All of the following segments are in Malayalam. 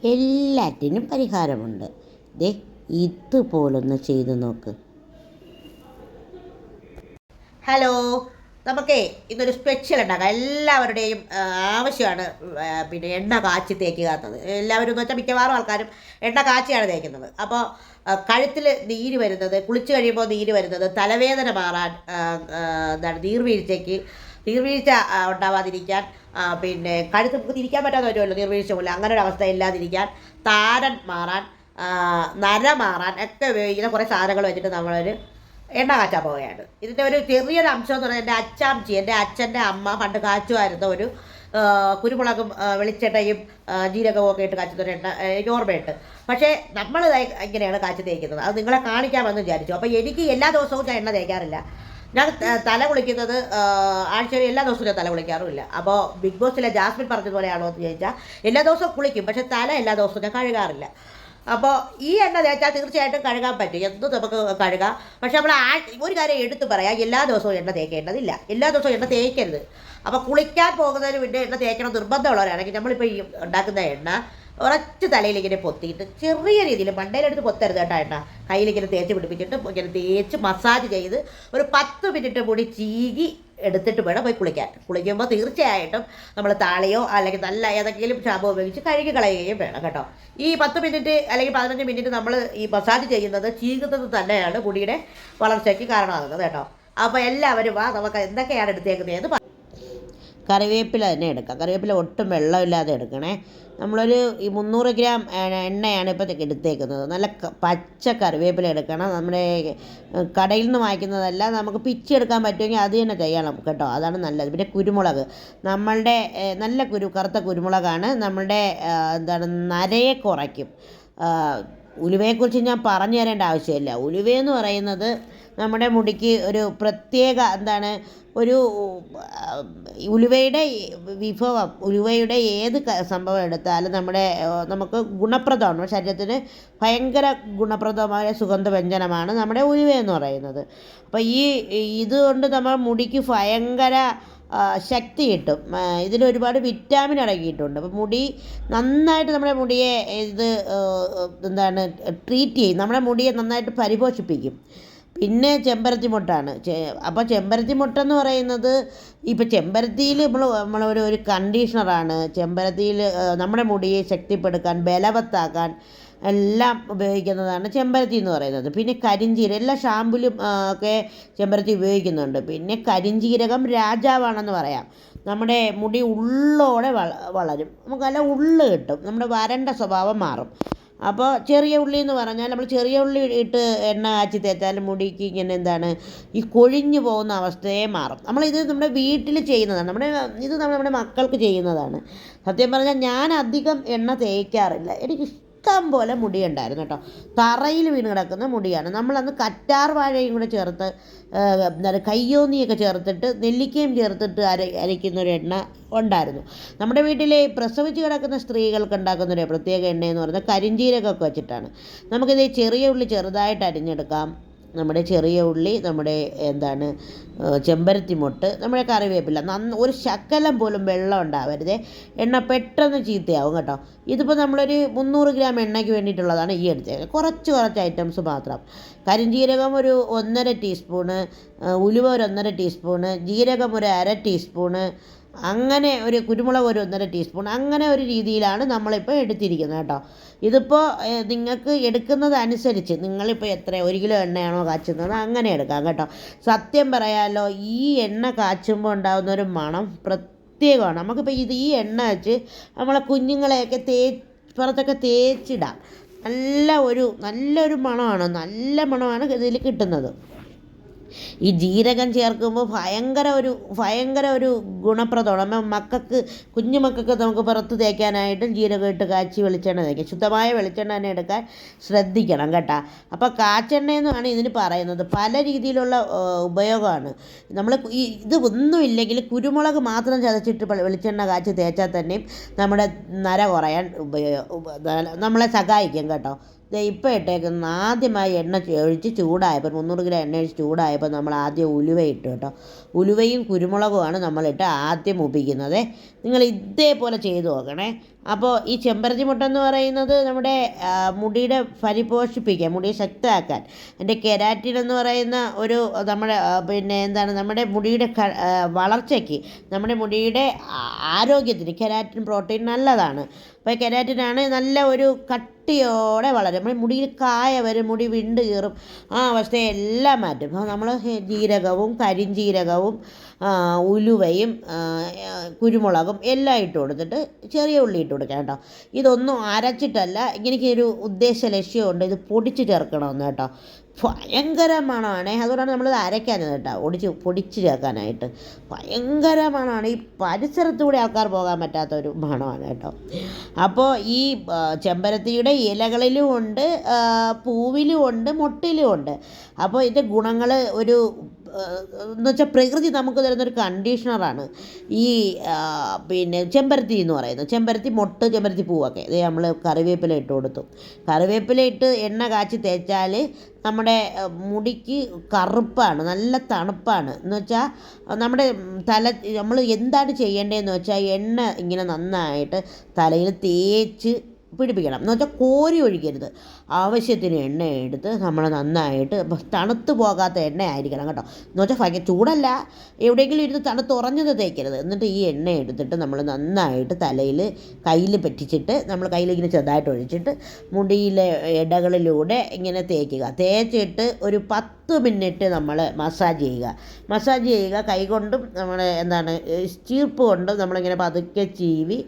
എല്ലാറ്റിനും പരിഹാരമുണ്ട്. ദേ ഇതുപോലൊന്ന് ചെയ്തു നോക്ക്. ഹലോ, നമുക്കേ ഇന്നൊരു സ്പെഷ്യൽ ഉണ്ടാക്കാം. എല്ലാവരുടെയും ആവശ്യമാണ് പിന്നെ എണ്ണ കാച്ചി തേക്കുക എന്നത്. എല്ലാവരും എന്ന് വെച്ചാൽ മിക്കവാറും ആൾക്കാരും എണ്ണ കാച്ചിയാണ് തേക്കുന്നത്. അപ്പോൾ കഴുത്തിൽ നീര് വരുന്നത്, കുളിച്ച് കഴിയുമ്പോൾ നീര് വരുന്നത്, തലവേദന മാറാൻ, എന്താണ് നീർവീഴ്ച ഉണ്ടാവാതിരിക്കാൻ, പിന്നെ കഴുത്ത് നമുക്ക് തിരിക്കാൻ പറ്റാതെ വരുമല്ലോ നീർവീഴ്ച പോലെ, അങ്ങനെ ഒരു അവസ്ഥ ഇല്ലാതിരിക്കാൻ, താരൻ മാറാൻ, നര മാറാൻ ഒക്കെ ഉപയോഗിക്കുന്ന കുറേ സാധനങ്ങൾ വെച്ചിട്ട് നമ്മളൊരു എണ്ണ കാച്ചാൻ പോവുകയാണ്. ഇതിൻ്റെ ഒരു ചെറിയൊരു അംശം എന്ന് പറഞ്ഞാൽ എൻ്റെ അച്ഛൻ്റെ അമ്മ പണ്ട് കാച്ചുമായിരുന്ന ഒരു കുരുമുളകും വെളിച്ചെണ്ണയും ജീരകവും ഒക്കെ ഇട്ട് കാച്ചുന്ന എണ്ണ എനിക്ക് ഓർമ്മയുണ്ട്. പക്ഷേ നമ്മൾ ഇങ്ങനെയാണ് കാച്ചി തേക്കുന്നത്. അത് നിങ്ങളെ കാണിക്കാമെന്ന് വിചാരിച്ചു. അപ്പോൾ എനിക്ക് എല്ലാ ദിവസവും ഞാൻ എണ്ണ തേക്കാറില്ല. ഞാൻ തല കുളിക്കുന്നത് ആഴ്ചയിൽ എല്ലാ ദിവസവും ഞാൻ തല കുളിക്കാറുമില്ല. അപ്പോൾ ബിഗ് ബോസിലെ ജാസ്മിൻ പറഞ്ഞതുപോലെയാണോ എന്ന് ചോദിച്ചാൽ എല്ലാ ദിവസവും കുളിക്കും, പക്ഷേ തല എല്ലാ ദിവസവും ഞാൻ കഴുകാറില്ല. അപ്പോൾ ഈ എണ്ണ തേച്ചാൽ തീർച്ചയായിട്ടും കഴുകാൻ പറ്റും, എന്തും നമുക്ക് കഴുകാം. പക്ഷെ നമ്മൾ ഒരു കാര്യം എടുത്തു പറയാം, എല്ലാ ദിവസവും എണ്ണ തേക്കേണ്ടതില്ല, എല്ലാ ദിവസവും എണ്ണ തേക്കരുത്. അപ്പോൾ കുളിക്കാൻ പോകുന്നതിന് പിന്നെ എണ്ണ തേക്കണം നിർബന്ധമുള്ളവരാണെങ്കിൽ നമ്മളിപ്പോൾ ഈ ഉണ്ടാക്കുന്ന എണ്ണ ഉറച്ച് തലയിലിങ്ങനെ പൊത്തിയിട്ട് ചെറിയ രീതിയിൽ മണ്ടയിലെടുത്ത് പൊത്തരുത് കേട്ടോ. എണ്ണ കയ്യിലിങ്ങനെ തേച്ച് പിടിപ്പിച്ചിട്ട് ഇങ്ങനെ തേച്ച് മസാജ് ചെയ്ത് ഒരു 10 മിനിറ്റ് കൂടി ചീകി എടുത്തിട്ട് വേണം പോയി കുളിക്കാൻ. കുളിക്കുമ്പോൾ തീർച്ചയായിട്ടും നമ്മൾ താളിയോ അല്ലെങ്കിൽ നല്ല ഏതെങ്കിലും ഷാമ്പോ ഉപയോഗിച്ച് കഴുകി കളയുകയും വേണം കേട്ടോ. ഈ 10 മിനിറ്റ് അല്ലെങ്കിൽ 15 മിനിറ്റ് നമ്മൾ ഈ മസാജ് ചെയ്യുന്നത് ചീകുന്നത് തന്നെയാണ് മുടിയുടെ വളർച്ചയ്ക്ക് കാരണമാകുന്നത് കേട്ടോ. അപ്പോൾ എല്ലാവരും നമുക്ക് എന്തൊക്കെയാണ് എടുത്തേക്കുന്നതെന്ന്. കറിവേപ്പില തന്നെ എടുക്കാം. കറിവേപ്പില ഒട്ടും വെള്ളമില്ലാതെ എടുക്കണേ. നമ്മളൊരു 300 ഗ്രാം എണ്ണയാണ് ഇപ്പോൾ എടുത്തേക്കുന്നത്. നല്ല പച്ച കറിവേപ്പില എടുക്കണം. നമ്മുടെ കടയിൽ നിന്ന് വാങ്ങിക്കുന്നതല്ല, നമുക്ക് പിച്ചെടുക്കാൻ പറ്റുമെങ്കിൽ അത് തന്നെ ചെയ്യണം കേട്ടോ, അതാണ് നല്ലത്. പിന്നെ കുരുമുളക്, നമ്മളുടെ നല്ല കറുത്ത കുരുമുളകാണ് നമ്മളുടെ എന്താണ് നരയെ കുറയ്ക്കും. ഉലുവയെക്കുറിച്ച് ഞാൻ പറഞ്ഞു തരേണ്ട ആവശ്യമില്ല. ഉലുവയെന്ന് പറയുന്നത് നമ്മുടെ മുടിക്ക് ഒരു പ്രത്യേക ഒരു ഉലുവയുടെ വിഭവം, ഉലുവയുടെ ഏത് സംഭവം എടുത്താലും നമുക്ക് ഗുണപ്രദമാണ്. ശരീരത്തിന് ഭയങ്കര ഗുണപ്രദമായ സുഗന്ധവ്യഞ്ജനമാണ് നമ്മുടെ ഉലുവയെന്ന് പറയുന്നത്. അപ്പോൾ ഇതുകൊണ്ട് നമ്മൾ മുടിക്ക് ഭയങ്കര ശക്തി കിട്ടും. ഇതിലൊരുപാട് വിറ്റാമിൻ അടങ്ങിയിട്ടുണ്ട്. അപ്പോൾ മുടി നന്നായിട്ട് നമ്മുടെ മുടിയെ ട്രീറ്റ് ചെയ്യും, നമ്മുടെ മുടിയെ നന്നായിട്ട് പരിപോഷിപ്പിക്കും. പിന്നെ ചെമ്പരത്തി മുട്ടാണ്. അപ്പോൾ ചെമ്പരത്തി മുട്ടെന്ന് പറയുന്നത് ഇപ്പോൾ ചെമ്പരത്തിയിൽ ഒരു കണ്ടീഷണറാണ്. ചെമ്പരത്തിയിൽ നമ്മുടെ മുടിയെ ശക്തിപ്പെടുത്താൻ, ബലവത്താക്കാൻ എല്ലാം ഉപയോഗിക്കുന്നതാണ് ചെമ്പരത്തി എന്ന് പറയുന്നത്. പിന്നെ കരിഞ്ജീരകം, എല്ലാ ഷാമ്പുലും ഒക്കെ ചെമ്പരത്തി ഉപയോഗിക്കുന്നുണ്ട്. പിന്നെ കരിഞ്ജീരകം രാജാവാണെന്ന് പറയാം. നമ്മുടെ മുടി ഉള്ളോടെ വളരും, നമുക്ക് നല്ല ഉള്ള് കിട്ടും, നമ്മുടെ വരണ്ട സ്വഭാവം മാറും. അപ്പോൾ ചെറിയ ഉള്ളി എന്ന് പറഞ്ഞാൽ നമ്മൾ ചെറിയ ഉള്ളി ഇട്ട് എണ്ണ കാച്ചി തേച്ചാൽ മുടിക്ക് ഇങ്ങനെ ഈ കൊഴിഞ്ഞു പോകുന്ന അവസ്ഥയെ മാറും. നമ്മളിത് നമ്മുടെ വീട്ടിൽ ചെയ്യുന്നതാണ്, ഇത് നമ്മുടെ മക്കൾക്ക് ചെയ്യുന്നതാണ്. സത്യം പറഞ്ഞാൽ ഞാൻ അധികം എണ്ണ തേക്കാറില്ല. എനിക്ക് ഇഷ്ടം പോലെ മുടിയുണ്ടായിരുന്നു കേട്ടോ. തറയിൽ വീണ് കിടക്കുന്ന മുടിയാണ്. നമ്മളന്ന് കറ്റാർ വാഴയും കൂടെ ചേർത്ത് കയ്യോന്നിയൊക്കെ ചേർത്തിട്ട് നെല്ലിക്കയും ചേർത്തിട്ട് അരയ്ക്കുന്നൊരു എണ്ണ ഉണ്ടായിരുന്നു. നമ്മുടെ വീട്ടിലെ പ്രസവിച്ച് കിടക്കുന്ന സ്ത്രീകൾക്ക് ഉണ്ടാക്കുന്നൊരു പ്രത്യേക എണ്ണയെന്ന് പറയുന്നത് കരിഞ്ജീരകമൊക്കെ വെച്ചിട്ടാണ്. നമുക്കിത് ചെറിയ ഉള്ളി ചെറുതായിട്ട് അരിഞ്ഞെടുക്കാം. നമ്മുടെ ചെറിയ ഉള്ളി, നമ്മുടെ ചെമ്പരത്തി മുട്ട്, നമ്മുടെ കറിവേപ്പില, ഒരു ശകലം പോലും വെള്ളം ഉണ്ടാവരുതേ. എണ്ണ പെട്ടെന്ന് ചീത്തയാവും കേട്ടോ. ഇതിപ്പോൾ നമ്മളൊരു 300 ഗ്രാം എണ്ണയ്ക്ക് വേണ്ടിയിട്ടുള്ളതാണ് ഈ എടുത്തത്. കുറച്ച് ഐറ്റംസ് മാത്രം. കരിഞ്ജീരകം ഒരു 1.5 ടീസ്പൂണ്, ഉലുവ ഒരു 1.5 ടീസ്പൂണ്, ജീരകം ഒരു 1/2 ടീസ്പൂണ്, അങ്ങനെ ഒരു കുരുമുളക് ഒരു 1.5 ടീസ്പൂൺ, അങ്ങനെ ഒരു രീതിയിലാണ് നമ്മളിപ്പോൾ എടുത്തിരിക്കുന്നത് കേട്ടോ. ഇതിപ്പോൾ നിങ്ങൾക്ക് എടുക്കുന്നതനുസരിച്ച് നിങ്ങളിപ്പോൾ 1 കിലോ എണ്ണയാണോ കാച്ചുന്നത് അങ്ങനെ എടുക്കാം കേട്ടോ. സത്യം പറയാമല്ലോ, ഈ എണ്ണ കാച്ചുമ്പോൾ ഉണ്ടാകുന്നൊരു മണം പ്രത്യേകമാണ്. നമുക്കിപ്പോൾ ഈ എണ്ണ വെച്ച് നമ്മളെ കുഞ്ഞുങ്ങളെയൊക്കെ പുറത്തൊക്കെ തേച്ചിടാം. നല്ലൊരു മണമാണ് ഇതിൽ കിട്ടുന്നത്. ഈ ജീരകം ചേർക്കുമ്പോൾ ഭയങ്കര ഒരു ഗുണപ്രദമാണ്. കുഞ്ഞുമക്കൾക്ക് നമുക്ക് പുറത്ത് തേക്കാനായിട്ടും ജീരകം ഇട്ട് കാച്ചി വെളിച്ചെണ്ണ തേക്കാം. ശുദ്ധമായ വെളിച്ചെണ്ണ തന്നെ എടുക്കാൻ ശ്രദ്ധിക്കണം കേട്ടോ. അപ്പോൾ കാച്ചെണ്ണയെന്നാണ് ഇതിന് പറയുന്നത്. പല രീതിയിലുള്ള ഉപയോഗമാണ്. നമ്മൾ ഇത് ഒന്നുമില്ലെങ്കിൽ കുരുമുളക് മാത്രം ചതച്ചിട്ട് വെളിച്ചെണ്ണ കാച്ചി തേച്ചാൽ തന്നെയും നമ്മുടെ നര കുറയാൻ നമ്മളെ സഹായിക്കും കേട്ടോ. ഇപ്പോൾ ഇട്ടേക്കുന്ന ആദ്യമായി എണ്ണ ഒഴിച്ച് ചൂടായപ്പോൾ 300 ഗ്രാം എണ്ണ ഒഴിച്ച് ചൂടായപ്പോൾ നമ്മൾ ആദ്യം ഉലുവ ഇട്ടു കേട്ടോ. ഉലുവയും കുരുമുളകുമാണ് നമ്മളിട്ട് ആദ്യം മൂപ്പിക്കുന്നത്. നിങ്ങൾ ഇതേപോലെ ചെയ്ത് നോക്കണേ. അപ്പോൾ ഈ ചെമ്പരത്തി മുട്ടെന്ന് പറയുന്നത് നമ്മുടെ മുടിയുടെ പരിപോഷിപ്പിക്കാൻ, മുടിയെ ശക്തമാക്കാൻ, അതിൻ്റെ കെരാറ്റിൻ എന്ന് പറയുന്ന ഒരു നമ്മുടെ പിന്നെ എന്താണ് നമ്മുടെ മുടിയുടെ വളർച്ചയ്ക്ക്, നമ്മുടെ മുടിയുടെ ആരോഗ്യത്തിന് കെരാറ്റിൻ പ്രോട്ടീൻ നല്ലതാണ്. അപ്പോൾ കെരാറ്റിനാണ് നല്ല ഒരു കട്ടിയോടെ വളരും. നമ്മുടെ മുടിയിൽ കായ വരും, മുടി വിണ്ട് കീറും, ആ അവസ്ഥയെല്ലാം മാറ്റും. അപ്പോൾ നമ്മൾ ജീരകവും കരിഞ്ജീരകവും ഉലുവയും കുരുമുളകും എല്ലാം ഇട്ട് കൊടുത്തിട്ട് ചെറിയ ഉള്ളി ഇട്ട് കൊടുക്കാം കേട്ടോ. ഇതൊന്നും അരച്ചിട്ടല്ല, എനിക്കൊരു ഉദ്ദേശ ലക്ഷ്യമുണ്ട്, ഇത് പൊടിച്ച് ചേർക്കണമെന്ന് കേട്ടോ. ഭയങ്കര മണമാണ്, അതുകൊണ്ടാണ് നമ്മളിത് അരയ്ക്കാനത് കേട്ടോ, പൊടിച്ച് ചേർക്കാനായിട്ട്. ഭയങ്കര മണമാണ്, ഈ പരിസരത്തൂടെ ആൾക്കാർ പോകാൻ പറ്റാത്തൊരു മണമാണ് കേട്ടോ. അപ്പോൾ ഈ ചെമ്പരത്തിയുടെ ഇലകളിലും ഉണ്ട്, പൂവിലും ഉണ്ട്, മൊട്ടിലും ഉണ്ട്. അപ്പോൾ ഇതിൻ്റെ ഗുണങ്ങൾ ഒരു എന്ന് വെച്ചാൽ പ്രകൃതി നമുക്ക് തരുന്നൊരു കണ്ടീഷണറാണ് ഈ പിന്നെ ചെമ്പരത്തി എന്ന് പറയുന്നത്. ചെമ്പരത്തി മൊട്ട്, ചെമ്പരത്തി പൂവൊക്കെ ഇത് നമ്മൾ കറിവേപ്പില ഇട്ട് കൊടുത്തു. കറിവേപ്പില ഇട്ട് എണ്ണ കാച്ചി തേച്ചാൽ നമ്മുടെ മുടിക്ക് കറുപ്പാണ്, നല്ല തണുപ്പാണ്. എന്ന് വെച്ചാൽ നമ്മുടെ നമ്മൾ എന്താണ് ചെയ്യേണ്ടതെന്ന് വെച്ചാൽ എണ്ണ ഇങ്ങനെ നന്നായിട്ട് തലയിൽ തേച്ച് പിടിപ്പിക്കണം. എന്ന് വെച്ചാൽ കോരി ഒഴിക്കരുത്, ആവശ്യത്തിന് എണ്ണ എടുത്ത് നമ്മൾ നന്നായിട്ട് തണുത്ത് പോകാത്ത എണ്ണ ആയിരിക്കണം കേട്ടോ. എന്ന് വെച്ചാൽ ഭയങ്കര ചൂടല്ല, എവിടെയെങ്കിലും ഇരുന്ന് തണുത്ത് ഉറഞ്ഞത് തേക്കരുത്. എന്നിട്ട് ഈ എണ്ണ എടുത്തിട്ട് നമ്മൾ നന്നായിട്ട് തലയിൽ കയ്യിൽ പറ്റിച്ചിട്ട് നമ്മൾ കയ്യിൽ ഇങ്ങനെ ചെറുതായിട്ട് ഒഴിച്ചിട്ട് മുടിയിലെ ഇടകളിലൂടെ ഇങ്ങനെ തേക്കുക. തേച്ചിട്ട് ഒരു 10 മിനിറ്റ് നമ്മൾ മസാജ് ചെയ്യുക. കൈകൊണ്ടും നമ്മൾ എന്താണ് ചീർപ്പ് കൊണ്ടും നമ്മളിങ്ങനെ പതുക്കെ ചീവി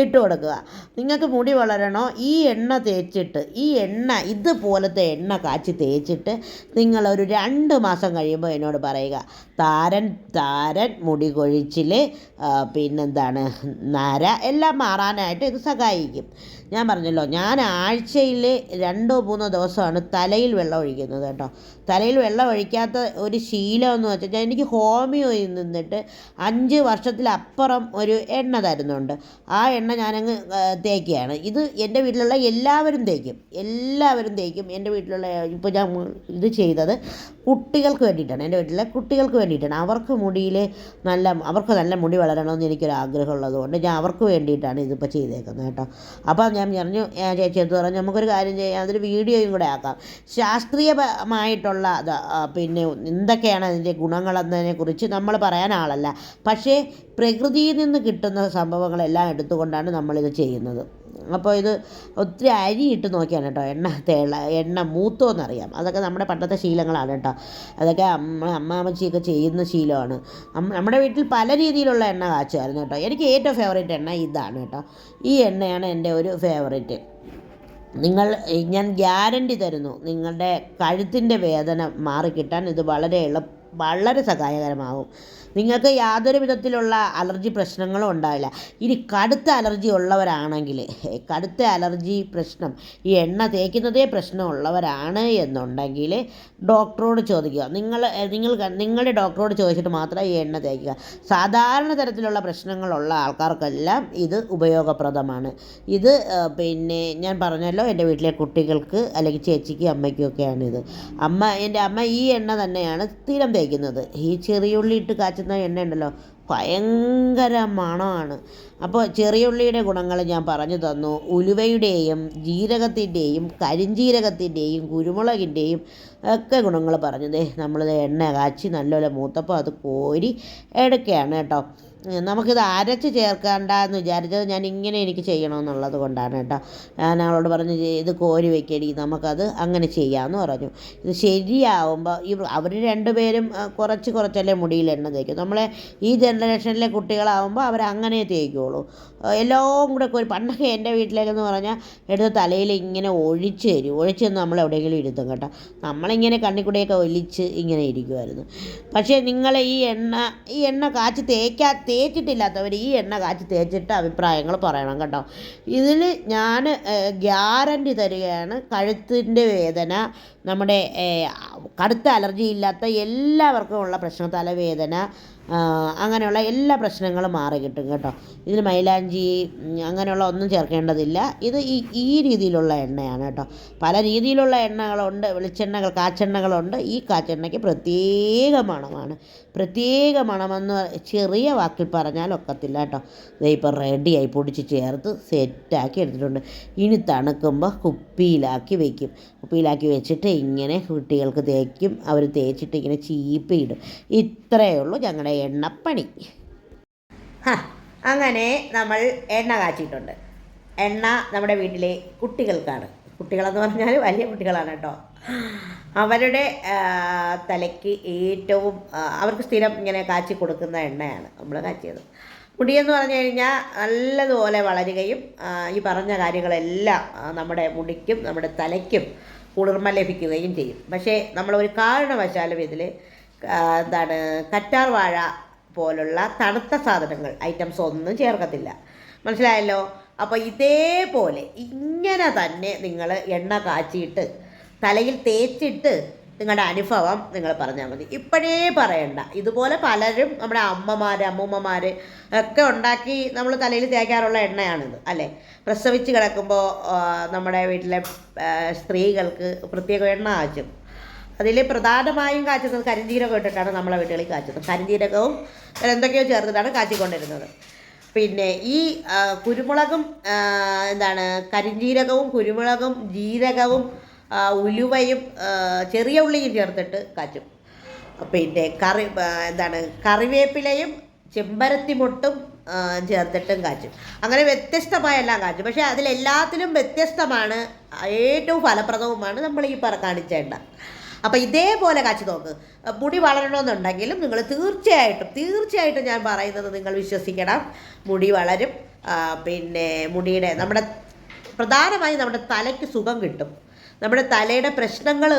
ഇട്ട് കൊടുക്കുക. നിങ്ങൾക്ക് മുടി വളരണോ, ഈ എണ്ണ തേച്ചിട്ട്, ഈ എണ്ണ ഇതുപോലത്തെ എണ്ണ കാച്ചി തേച്ചിട്ട് നിങ്ങളൊരു 2 മാസം കഴിയുമ്പോൾ എന്നോട് പറയുക, താരൻ മുടി കൊഴിച്ചിൽ, പിന്നെന്താണ് നര എല്ലാം മാറാനായിട്ട് ഇത് സഹായിക്കും. ഞാൻ പറഞ്ഞല്ലോ, ഞാൻ ആഴ്ചയിൽ 2-3 ദിവസമാണ് തലയിൽ വെള്ളം ഒഴിക്കുന്നത് കേട്ടോ. തലയിൽ വെള്ളം ഒഴിക്കാത്ത ഒരു ശീലമെന്ന് വെച്ചാൽ എനിക്ക് ഹോമിയോയിൽ നിന്നിട്ട് 5 വർഷത്തിലപ്പുറം ഒരു എണ്ണ തരുന്നുണ്ട്. ആ എണ്ണ ഞാനങ്ങ് തേക്കുകയാണ്. ഇത് എൻ്റെ വീട്ടിലുള്ള എല്ലാവരും തേക്കും. എൻ്റെ വീട്ടിലുള്ള ഇപ്പോൾ ഞാൻ ഇത് ചെയ്തത് കുട്ടികൾക്ക് വേണ്ടിയിട്ടാണ്, എൻ്റെ വീട്ടിലെ കുട്ടികൾക്ക് വേണ്ടിയിട്ടാണ്. അവർക്ക് നല്ല മുടി വളരണമെന്ന് എനിക്കൊരാഗ്രഹമുള്ളത് കൊണ്ട് ഞാൻ അവർക്ക് വേണ്ടിയിട്ടാണ് ഇതിപ്പോൾ ചെയ്തേക്കുന്നത് കേട്ടോ. അപ്പോൾ ഞാൻ പറഞ്ഞു, ചേച്ചി എന്ന് പറഞ്ഞു നമുക്കൊരു കാര്യം ചെയ്യാം, അതൊരു വീഡിയോയും കൂടെ ആക്കാം. ശാസ്ത്രീയമായിട്ടുള്ള പിന്നെ എന്തൊക്കെയാണ് അതിൻ്റെ ഗുണങ്ങളെന്നതിനെക്കുറിച്ച് നമ്മൾ പറയാൻ ആളല്ല, പക്ഷേ പ്രകൃതിയിൽ നിന്ന് കിട്ടുന്ന സംഭവങ്ങളെല്ലാം എടുത്തുകൊണ്ടാണ് നമ്മളിത് ചെയ്യുന്നത്. അപ്പോൾ ഇത് ഒത്തിരി അരിയിട്ട് നോക്കിയാണ് കേട്ടോ എണ്ണ മൂത്തോന്നറിയാം. അതൊക്കെ നമ്മുടെ പണ്ടത്തെ ശീലങ്ങളാണ് കേട്ടോ. അതൊക്കെ അമ്മാമ്മച്ചിയൊക്കെ ചെയ്യുന്ന ശീലമാണ്. നമ്മുടെ വീട്ടിൽ പല രീതിയിലുള്ള എണ്ണ കാച്ചുമായിരുന്നു കേട്ടോ. എനിക്ക് ഏറ്റവും ഫേവറേറ്റ് എണ്ണ ഇതാണ് കേട്ടോ. ഈ എണ്ണയാണ് എൻ്റെ ഒരു ഫേവറേറ്റ്. ഞാൻ ഗ്യാരണ്ടി തരുന്നു, നിങ്ങളുടെ കഴുത്തിൻ്റെ വേദന മാറിക്കിട്ടാൻ ഇത് വളരെ സഹായകരമാകും. നിങ്ങൾക്ക് യാതൊരു വിധത്തിലുള്ള അലർജി പ്രശ്നങ്ങളും ഉണ്ടാവില്ല. ഇനി കടുത്ത അലർജി ഉള്ളവരാണെങ്കിൽ, കടുത്ത അലർജി പ്രശ്നം, ഈ എണ്ണ തേക്കുന്നതേ പ്രശ്നമുള്ളവരാണ് എന്നുണ്ടെങ്കിൽ ഡോക്ടറോട് ചോദിക്കുക. നിങ്ങളുടെ ഡോക്ടറോട് ചോദിച്ചിട്ട് മാത്രം ഈ എണ്ണ തേക്കുക. സാധാരണ തരത്തിലുള്ള പ്രശ്നങ്ങളുള്ള ആൾക്കാർക്കെല്ലാം ഇത് ഉപയോഗപ്രദമാണ്. ഇത് പിന്നെ ഞാൻ പറഞ്ഞല്ലോ, എൻ്റെ വീട്ടിലെ കുട്ടികൾക്ക് അല്ലെങ്കിൽ ചേച്ചിക്കും അമ്മയ്ക്കും ഒക്കെയാണിത്. എൻ്റെ അമ്മ ഈ എണ്ണ തന്നെയാണ് സ്ഥിരം തേക്കുന്നത്. ഈ ചെറിയുള്ളി ഇട്ട് കാച്ചുന്ന എണ്ണ ഉണ്ടല്ലോ, ഭയങ്കര മണമാണ്. അപ്പോൾ ചെറിയുള്ളിയുടെ ഗുണങ്ങൾ ഞാൻ പറഞ്ഞു തന്നു. ഉലുവയുടെയും ജീരകത്തിൻ്റെയും കരിഞ്ജീരകത്തിൻ്റെയും കുരുമുളകിൻ്റെയും ഒക്കെ ഗുണങ്ങൾ പറഞ്ഞതേ നമ്മളിത് എണ്ണ കാച്ചി നല്ലപോലെ മൂത്തപ്പോൾ അത് കോരി എടുക്കുകയാണ് കേട്ടോ. നമുക്കിത് അരച്ച് ചേർക്കണ്ട എന്ന് വിചാരിച്ചത് ഞാൻ ഇങ്ങനെ എനിക്ക് ചെയ്യണമെന്നുള്ളത് കൊണ്ടാണ് കേട്ടോ. ഞാൻ അവളോട് പറഞ്ഞു, ഇത് കോരി വെക്കടി, നമുക്കത് അങ്ങനെ ചെയ്യാമെന്ന് പറഞ്ഞു. ഇത് ശരിയാവുമ്പോൾ അവർ രണ്ടുപേരും കുറച്ചല്ലേ മുടിയിൽ എണ്ണ തേക്കും. നമ്മളെ ഈ ജനറേഷനിലെ കുട്ടികളാവുമ്പോൾ അവരങ്ങനെ തേക്കുള്ളൂ. എല്ലാം കൂടെ പണ്ടൊക്കെ എൻ്റെ വീട്ടിലേക്കെന്ന് പറഞ്ഞാൽ എടുത്ത് തലയിൽ ഇങ്ങനെ ഒഴിച്ച് നമ്മൾ എവിടെയെങ്കിലും ഇരുത്തും കേട്ടോ. നമ്മളിങ്ങനെ കണ്ണിക്കൂടെയൊക്കെ ഒലിച്ച് ഇങ്ങനെ ഇരിക്കുമായിരുന്നു. പക്ഷേ നിങ്ങൾ ഈ എണ്ണ കാച്ചി തേച്ചിട്ടില്ലാത്തവർ ഈ എണ്ണ കാച്ചി തേച്ചിട്ട് അഭിപ്രായങ്ങൾ പറയണം കേട്ടോ. ഇതിൽ ഞാൻ ഗ്യാരണ്ടി തരികയാണ്, കഴുത്തിൻ്റെ വേദന, നമ്മുടെ കടുത്ത അലർജി ഇല്ലാത്ത എല്ലാവർക്കും ഉള്ള പ്രശ്നം, തലവേദന, അങ്ങനെയുള്ള എല്ലാ പ്രശ്നങ്ങളും മാറി കിട്ടും കേട്ടോ. ഇതിൽ മൈലാഞ്ചി അങ്ങനെയുള്ള ഒന്നും ചേർക്കേണ്ടതില്ല. ഇത് ഈ രീതിയിലുള്ള എണ്ണയാണ് കേട്ടോ. പല രീതിയിലുള്ള എണ്ണകളുണ്ട്, വെളിച്ചെണ്ണകൾ, കാച്ചെണ്ണകളുണ്ട്. ഈ കാച്ചെണ്ണയ്ക്ക് പ്രത്യേക മണമാണ്. പ്രത്യേക മണമെന്ന് ചെറിയ വാക്കിൽ പറഞ്ഞാൽ ഒക്കത്തില്ല കേട്ടോ. ഇപ്പോൾ റെഡിയായി പൊടിച്ച് ചേർത്ത് സെറ്റാക്കി എടുത്തിട്ടുണ്ട്. ഇനി തണുക്കുമ്പോൾ കുപ്പിയിലാക്കി വെക്കും. കുപ്പിയിലാക്കി വെച്ചിട്ട് ഇങ്ങനെ കുട്ടികൾക്ക് തേക്കും. അവർ തേച്ചിട്ട് ഇങ്ങനെ ചീപ്പിയിടും. ഇത്രയേ ഉള്ളൂ ഞങ്ങളുടെ എണ്ണപ്പണി. അങ്ങനെ നമ്മൾ എണ്ണ കാച്ചിട്ടുണ്ട്. എണ്ണ നമ്മുടെ വീട്ടിലെ കുട്ടികൾക്കാണ്. കുട്ടികളെന്ന് പറഞ്ഞാൽ വലിയ കുട്ടികളാണ് കേട്ടോ. അവരുടെ തലയ്ക്ക് ഏറ്റവും അവർക്ക് സ്ഥിരം ഇങ്ങനെ കാച്ചി കൊടുക്കുന്ന എണ്ണയാണ് നമ്മൾ കാച്ചിയത്. മുടിയെന്ന് പറഞ്ഞു കഴിഞ്ഞാൽ നല്ലതുപോലെ വളരുകയും ഈ പറഞ്ഞ കാര്യങ്ങളെല്ലാം നമ്മുടെ മുടിക്കും നമ്മുടെ തലയ്ക്കും കുളിർമ ലഭിക്കുകയും ചെയ്യും. പക്ഷേ നമ്മളൊരു കാരണവശാലും ഇതിൽ കറ്റാർ വാഴ പോലുള്ള തണുത്ത സാധനങ്ങൾ ഐറ്റംസ് ഒന്നും ചേർക്കത്തില്ല. മനസ്സിലായല്ലോ? അപ്പോൾ ഇതേപോലെ ഇങ്ങനെ തന്നെ നിങ്ങൾ എണ്ണ കാച്ചിയിട്ട് തലയിൽ തേച്ചിട്ട് നിങ്ങളുടെ അനുഭവം നിങ്ങൾ പറഞ്ഞാൽ മതി. ഇപ്പോഴേ പറയണ്ട. ഇതുപോലെ പലരും നമ്മുടെ അമ്മൂമ്മമാർ ഒക്കെ ഉണ്ടാക്കി നമ്മൾ തലയിൽ തേക്കാറുള്ള എണ്ണയാണിത് അല്ലേ. പ്രസവിച്ച് കിടക്കുമ്പോൾ നമ്മുടെ വീട്ടിലെ സ്ത്രീകൾക്ക് പ്രത്യേക എണ്ണ കാച്ചും. അതിൽ പ്രധാനമായും കാച്ചുന്നത് കരിഞ്ജീരകം ഇട്ടിട്ടാണ് നമ്മളെ വീടുകളിൽ കാച്ചുന്നത്. കരിഞ്ജീരകവും എന്തൊക്കെയോ ചേർത്തിട്ടാണ് കാച്ചിക്കൊണ്ടിരുന്നത്. പിന്നെ ഈ കുരുമുളകും കരിഞ്ജീരകവും കുരുമുളകും ജീരകവും ഉലുവയും ചെറിയ ഉള്ളിയും ചേർത്തിട്ട് കാച്ചും. പിന്നെ കറിവേപ്പിലയും ചെമ്പരത്തിമൊട്ടും ചേർത്തിട്ടും കാച്ചും. അങ്ങനെ വ്യത്യസ്തമായ എല്ലാം കാച്ചും. പക്ഷേ അതിലെല്ലാത്തിലും വ്യത്യസ്തമാണ്, ഏറ്റവും ഫലപ്രദവുമാണ് നമ്മൾ ഈ കാണിച്ച എണ്ണ. അപ്പോൾ ഇതേപോലെ കാച്ചി നോക്ക്. മുടി വളരണമെന്നുണ്ടെങ്കിലും നിങ്ങൾ തീർച്ചയായിട്ടും ഞാൻ പറയുന്നത് നിങ്ങൾ വിശ്വസിക്കണം. മുടി വളരും. പിന്നെ മുടിയുടെ പ്രധാനമായും നമ്മുടെ തലയ്ക്ക് സുഖം കിട്ടും. നമ്മുടെ തലയുടെ പ്രശ്നങ്ങൾ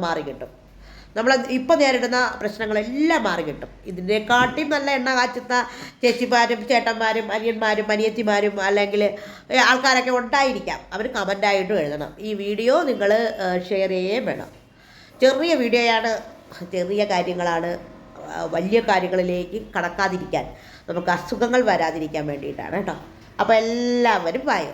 മാറിക്കിട്ടും. നമ്മൾ ഇപ്പോൾ നേരിടുന്ന പ്രശ്നങ്ങളെല്ലാം മാറിക്കിട്ടും. ഇതിനെക്കാട്ടിയും നല്ല എണ്ണ കാച്ചുന്ന ചേച്ചിമാരും ചേട്ടന്മാരും അനിയന്മാരും അനിയത്തിമാരും അല്ലെങ്കിൽ ആൾക്കാരൊക്കെ ഉണ്ടായിരിക്കാം. അവർ കമൻ്റായിട്ടും എഴുതണം. ഈ വീഡിയോ നിങ്ങൾ ഷെയർ ചെയ്യുകയും വേണം. ചെറിയ വീഡിയോയാണ്, ചെറിയ കാര്യങ്ങളാണ്. വലിയ കാര്യങ്ങളിലേക്ക് കടക്കാതിരിക്കാൻ, നമുക്ക് അസുഖങ്ങൾ വരാതിരിക്കാൻ വേണ്ടിയിട്ടാണ് കേട്ടോ. അപ്പോൾ എല്ലാവരും വായോ.